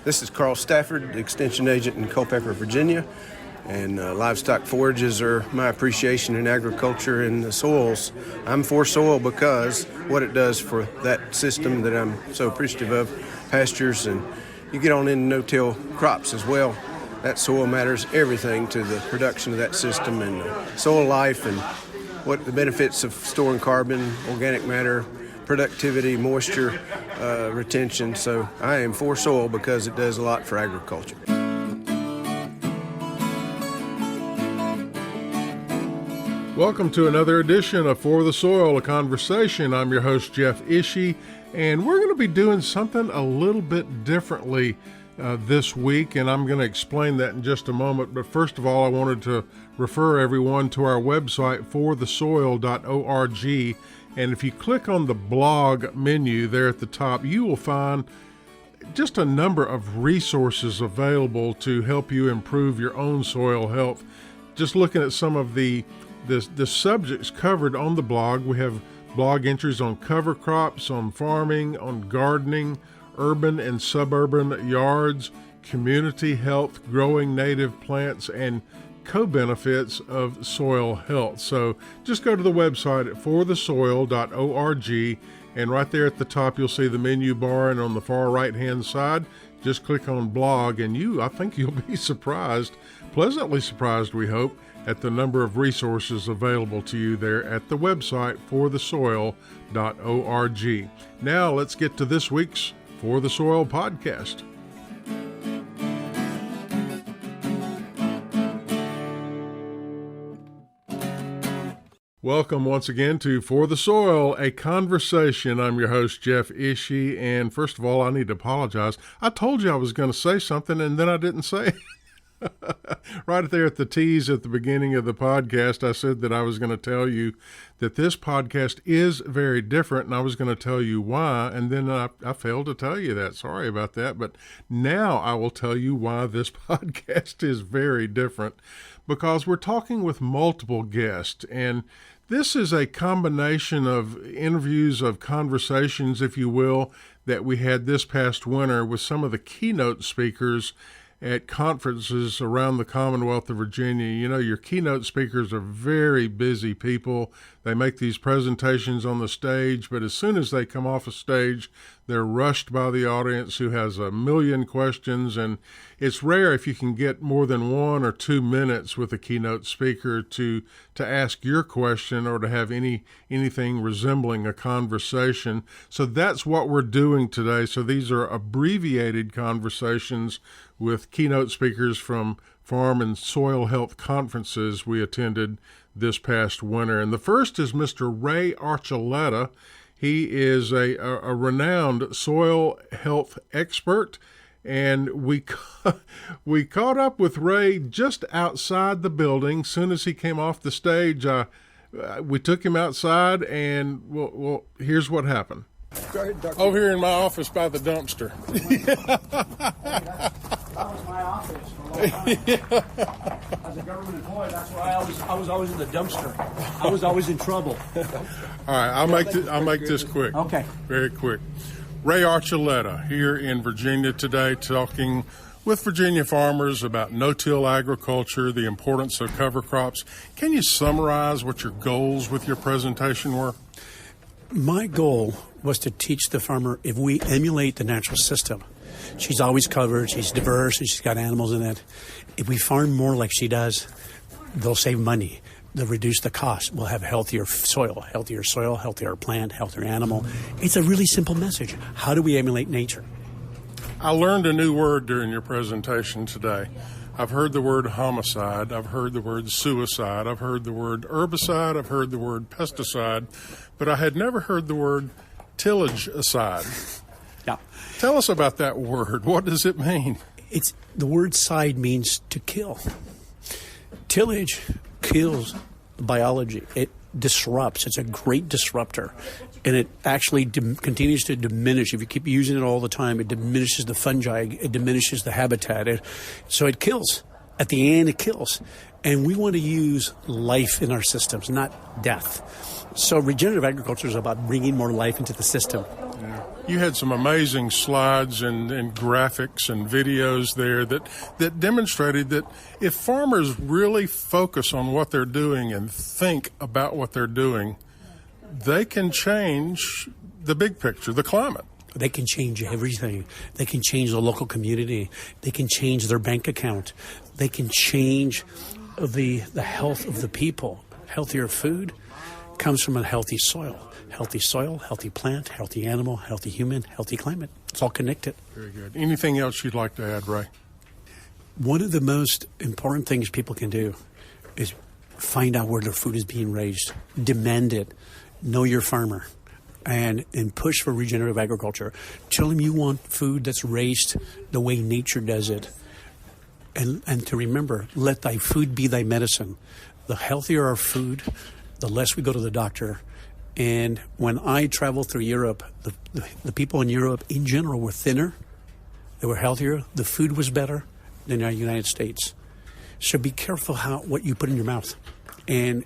This is Carl Stafford, Extension Agent in Culpeper, Virginia, and livestock forages are my appreciation in agriculture and the soils. I'm for soil because what it does for that system that I'm so appreciative of, pastures, and you get on into no-till crops as well. That soil matters everything to the production of that system and soil life and what the benefits of storing carbon, organic matter, productivity, moisture, retention. So I am for soil because it does a lot for agriculture. Welcome to another edition of For the Soil, a conversation. I'm your host, Jeff Ishii, and we're going to be doing something a little bit differently this week, and I'm going to explain that in just a moment. But first of all, I wanted to refer everyone to our website, forthesoil.org. And if you click on the blog menu there at the top, you will find just a number of resources available to help you improve your own soil health. Just looking at some of the subjects covered on the blog, we have blog entries on cover crops, on farming, on gardening, urban and suburban yards, community health, growing native plants, and co-benefits of soil health. So just go to the website at forthesoil.org, and right there at the top you'll see the menu bar, and on the far right hand side just click on blog, and I think you'll be surprised, pleasantly surprised we hope, at the number of resources available to you there at the website forthesoil.org. Now let's get to this week's For the Soil podcast. Welcome once again to For the Soil, a conversation. I'm your host, Jeff Ishii, and first of all, I need to apologize. I told you I was going to say something, and then I didn't say it. Right there at the tease at the beginning of the podcast, I said that I was going to tell you that this podcast is very different, and I was going to tell you why, and then I failed to tell you that. Sorry about that, but now I will tell you why this podcast is very different, because we're talking with multiple guests, and this is a combination of interviews, of conversations, if you will, that we had this past winter with some of the keynote speakers at conferences around the Commonwealth of Virginia. You know, your keynote speakers are very busy people. They make these presentations on the stage, but as soon as they come off a stage, they're rushed by the audience who has a million questions, and it's rare if you can get more than 1 or 2 minutes with a keynote speaker to ask your question or to have anything resembling a conversation. So that's what we're doing today. So these are abbreviated conversations with keynote speakers from farm and soil health conferences we attended this past winter. And the first is Mr. Ray Archuleta. He is a renowned soil health expert, and we caught up with Ray just outside the building. Soon as he came off the stage, we took him outside, and well, here's what happened. Go ahead, Dr. Over here in my office by the dumpster. That was my office for a long time. As a government employee, that's why I was always in the dumpster. I was always in trouble. All right, I'll make this quick. Okay. Very quick. Ray Archuleta here in Virginia today, talking with Virginia farmers about no-till agriculture, the importance of cover crops. Can you summarize what your goals with your presentation were? My goal was to teach the farmer, if we emulate the natural system, she's always covered, she's diverse, and she's got animals in it. If we farm more like she does, they'll save money. They'll reduce the cost. We'll have healthier soil, healthier plant, healthier animal. It's a really simple message. How do we emulate nature? I learned a new word during your presentation today. I've heard the word homicide. I've heard the word suicide. I've heard the word herbicide. I've heard the word pesticide. But I had never heard the word tillage-acide. Yeah. Tell us about that word. What does it mean? The word side means to kill. Tillage kills biology. It disrupts. It's a great disruptor. And it actually continues to diminish. If you keep using it all the time, it diminishes the fungi. It diminishes the habitat. So it kills. At the end, it kills. And we want to use life in our systems, not death. So regenerative agriculture is about bringing more life into the system. Yeah. You had some amazing slides and graphics and videos there that demonstrated that if farmers really focus on what they're doing and think about what they're doing, they can change the big picture, the climate. They can change everything. They can change the local community. They can change their bank account. They can change the health of the people. Healthier food comes from a healthy soil. Healthy soil, healthy plant, healthy animal, healthy human, healthy climate. It's all connected. Very good. Anything else you'd like to add, Ray? One of the most important things people can do is find out where their food is being raised. Demand it. Know your farmer. And push for regenerative agriculture. Tell them you want food that's raised the way nature does it. And to remember, let thy food be thy medicine. The healthier our food, the less we go to the doctor. And when I traveled through Europe, the people in Europe in general were thinner, they were healthier, the food was better than our United States. So be careful what you put in your mouth and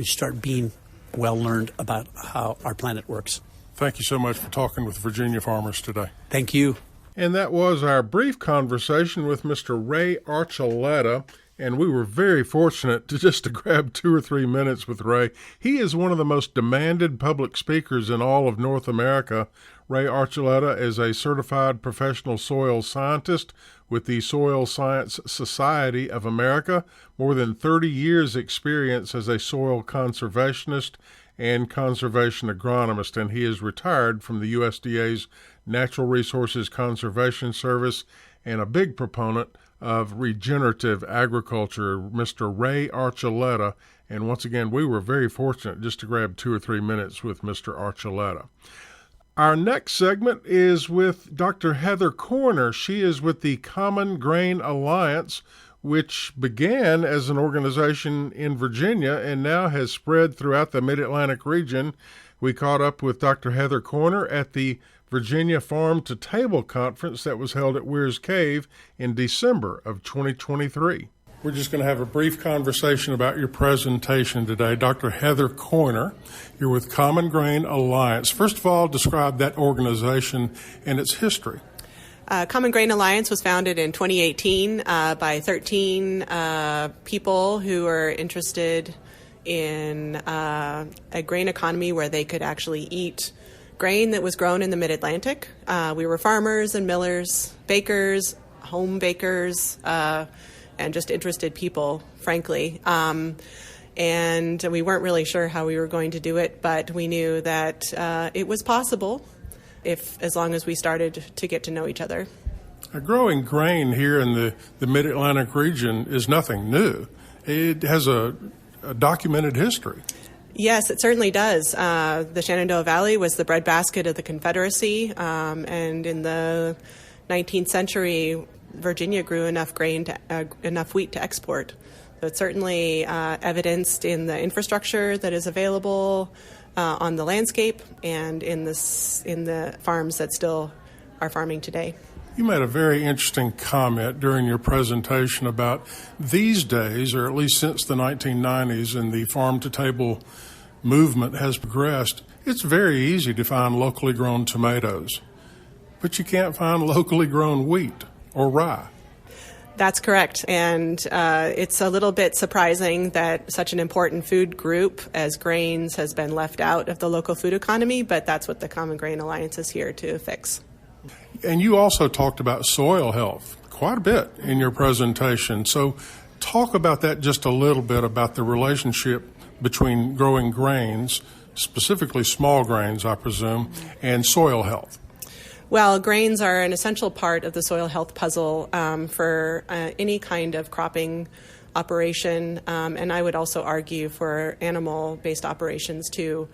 start being well learned about how our planet works. Thank you so much for talking with Virginia farmers today. Thank you. And that was our brief conversation with Mr. Ray Archuleta, and we were very fortunate to grab 2 or 3 minutes with Ray. He is one of the most demanded public speakers in all of North America. Ray Archuleta is a certified professional soil scientist with the Soil Science Society of America, more than 30 years experience as a soil conservationist and conservation agronomist, and he is retired from the USDA's Natural Resources Conservation Service and a big proponent of regenerative agriculture, Mr. Ray Archuleta. And once again, we were very fortunate just to grab 2 or 3 minutes with Mr. Archuleta. Our next segment is with Dr. Heather Corner. She is with the Common Grain Alliance, which began as an organization in Virginia and now has spread throughout the Mid-Atlantic region. We caught up with Dr. Heather Corner at the Virginia Farm to Table Conference that was held at Weir's Cave in December of 2023. We're just going to have a brief conversation about your presentation today. Dr. Heather Corner, you're with Common Grain Alliance. First of all, describe that organization and its history. Common Grain Alliance was founded in 2018 by 13 people who are interested in a grain economy where they could actually eat grain that was grown in the Mid-Atlantic. We were farmers and millers, bakers, home bakers, and just interested people, frankly. And we weren't really sure how we were going to do it, but we knew that it was possible as long as we started to get to know each other. Growing grain here in the Mid-Atlantic region is nothing new. It has a documented history. Yes, it certainly does. The Shenandoah Valley was the breadbasket of the Confederacy, and in the 19th century, Virginia grew enough enough wheat to export. So it's certainly evidenced in the infrastructure that is available on the landscape and in the farms that still are farming today. You made a very interesting comment during your presentation about these days, or at least since the 1990s, and the farm-to-table movement has progressed, it's very easy to find locally grown tomatoes, but you can't find locally grown wheat or rye. That's correct. And it's a little bit surprising that such an important food group as grains has been left out of the local food economy, but that's what the Common Grain Alliance is here to fix. And you also talked about soil health quite a bit in your presentation. So talk about that just a little bit, about the relationship between growing grains, specifically small grains, I presume, and soil health. Well, grains are an essential part of the soil health puzzle for any kind of cropping operation, and I would also argue for animal-based operations too,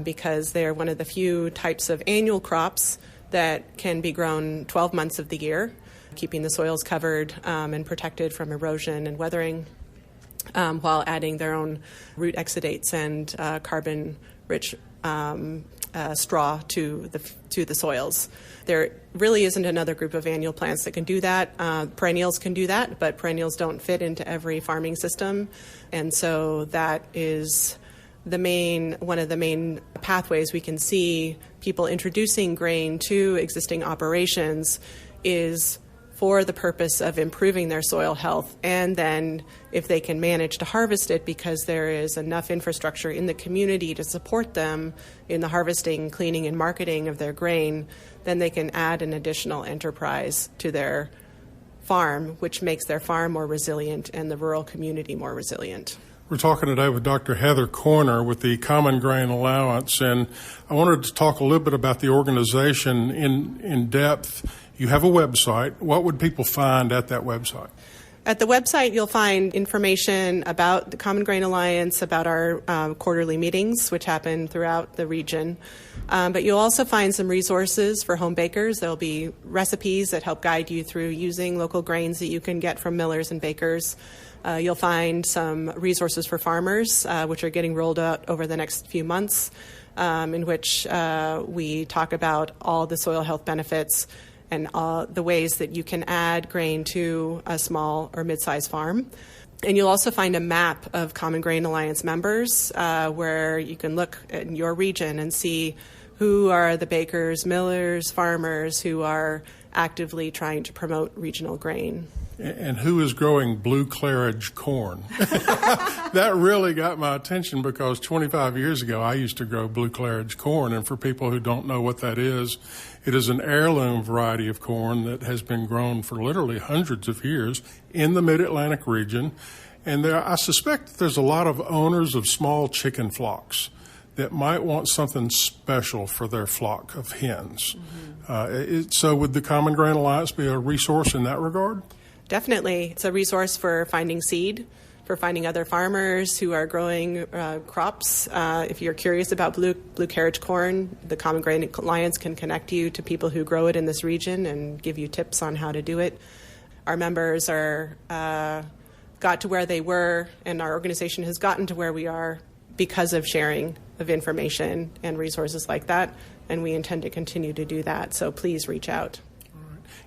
because they're one of the few types of annual crops that can be grown 12 months of the year, keeping the soils covered and protected from erosion and weathering, while adding their own root exudates and carbon-rich straw to the soils. There really isn't another group of annual plants that can do that. Perennials can do that, but perennials don't fit into every farming system, and so that is one of the main pathways we can see people introducing grain to existing operations is for the purpose of improving their soil health, and then if they can manage to harvest it because there is enough infrastructure in the community to support them in the harvesting, cleaning, and marketing of their grain, then they can add an additional enterprise to their farm, which makes their farm more resilient and the rural community more resilient. We're talking today with Dr. Heather Corner with the Common Grain Allowance, and I wanted to talk a little bit about the organization in depth. You have a website. What would people find at that website? At the website, you'll find information about the Common Grain Alliance, about our quarterly meetings, which happen throughout the region. But you'll also find some resources for home bakers. There'll be recipes that help guide you through using local grains that you can get from millers and bakers. You'll find some resources for farmers, which are getting rolled out over the next few months, in which we talk about all the soil health benefits and the ways that you can add grain to a small or mid-sized farm. And you'll also find a map of Common Grain Alliance members where you can look in your region and see who are the bakers, millers, farmers who are actively trying to promote regional grain. And who is growing blue claridge corn? That really got my attention because 25 years ago I used to grow blue claridge corn. And for people who don't know what that is, it is an heirloom variety of corn that has been grown for literally hundreds of years in the Mid-Atlantic region. And I suspect that there's a lot of owners of small chicken flocks that might want something special for their flock of hens. Mm-hmm. So would the Common Grain Alliance be a resource in that regard? Definitely. It's a resource for finding seed, for finding other farmers who are growing crops. If you're curious about blue carriage corn, the Common Grain Alliance can connect you to people who grow it in this region and give you tips on how to do it. Our members are got to where they were, and our organization has gotten to where we are because of sharing of information and resources like that, and we intend to continue to do that. So please reach out.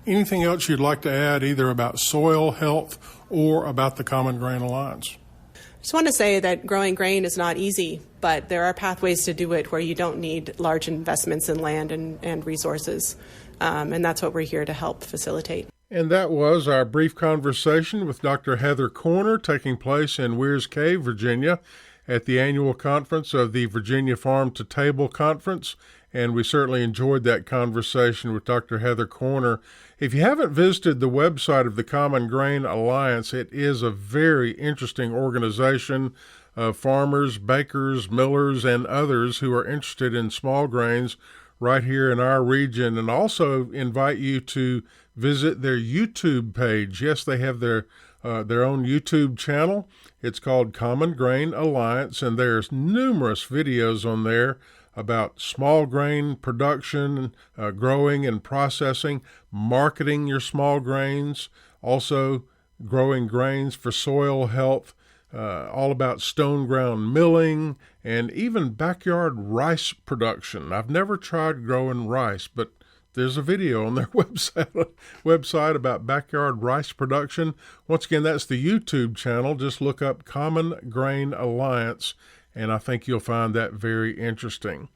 Anything else you'd like to add, either about soil health or about the Common Grain Alliance? I just want to say that growing grain is not easy, but there are pathways to do it where you don't need large investments in land and resources, and that's what we're here to help facilitate. And that was our brief conversation with Dr. Heather Corner, taking place in Weir's Cave, Virginia, at the annual conference of the Virginia Farm to Table Conference. And we certainly enjoyed that conversation with Dr. Heather Corner. If you haven't visited the website of the Common Grain Alliance, it is a very interesting organization of farmers, bakers, millers, and others who are interested in small grains right here in our region. And also invite you to visit their YouTube page. Yes, they have their own YouTube channel. It's called Common Grain Alliance, and there's numerous videos on there about small grain production, growing and processing, marketing your small grains, also growing grains for soil health, all about stone ground milling, and even backyard rice production. I've never tried growing rice, but there's a video on their website about backyard rice production. Once again, that's the YouTube channel. Just look up Common Grain Alliance, and I think you'll find that very interesting.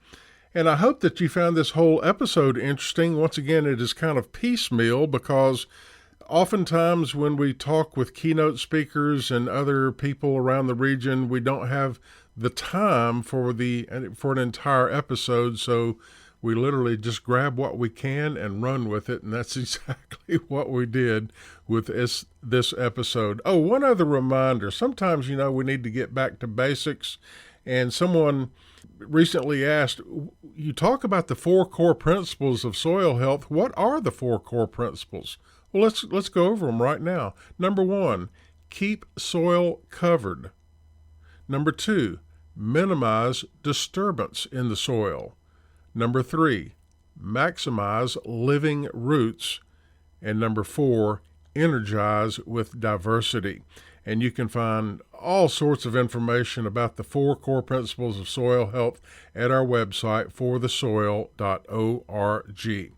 And I hope that you found this whole episode interesting. Once again, it is kind of piecemeal because oftentimes when we talk with keynote speakers and other people around the region, we don't have the time for an entire episode, so we literally just grab what we can and run with it, and that's exactly what we did with this episode. Oh, one other reminder. Sometimes, we need to get back to basics, and someone recently asked, you talk about the 4 core principles of soil health. What are the 4 core principles? Well, let's go over them right now. Number 1, keep soil covered. Number 2, minimize disturbance in the soil. Number 3, maximize living roots. And number 4, energize with diversity. And you can find all sorts of information about the 4 core principles of soil health at our website, forthesoil.org.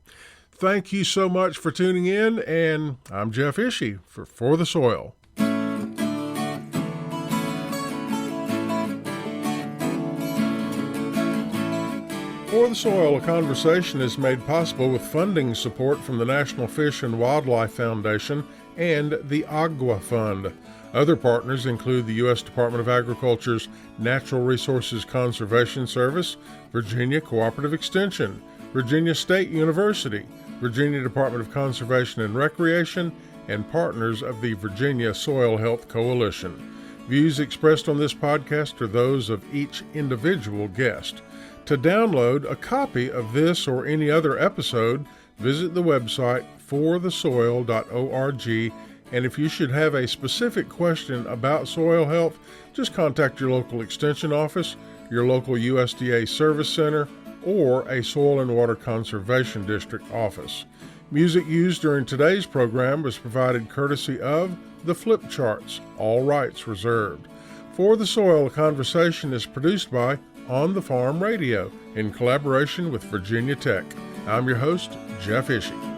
Thank you so much for tuning in, and I'm Jeff Ishii for the Soil. For the Soil, a conversation is made possible with funding support from the National Fish and Wildlife Foundation and the Agua Fund. Other partners include the U.S. Department of Agriculture's Natural Resources Conservation Service, Virginia Cooperative Extension, Virginia State University, Virginia Department of Conservation and Recreation, and partners of the Virginia Soil Health Coalition. Views expressed on this podcast are those of each individual guest. To download a copy of this or any other episode, visit the website forthesoil.org, and if you should have a specific question about soil health, just contact your local extension office, your local USDA service center, or a Soil and Water Conservation District office. Music used during today's program was provided courtesy of the Flip Charts, all rights reserved. For the Soil, a conversation is produced by On the Farm Radio in collaboration with Virginia Tech. I'm your host, Jeff Ishii.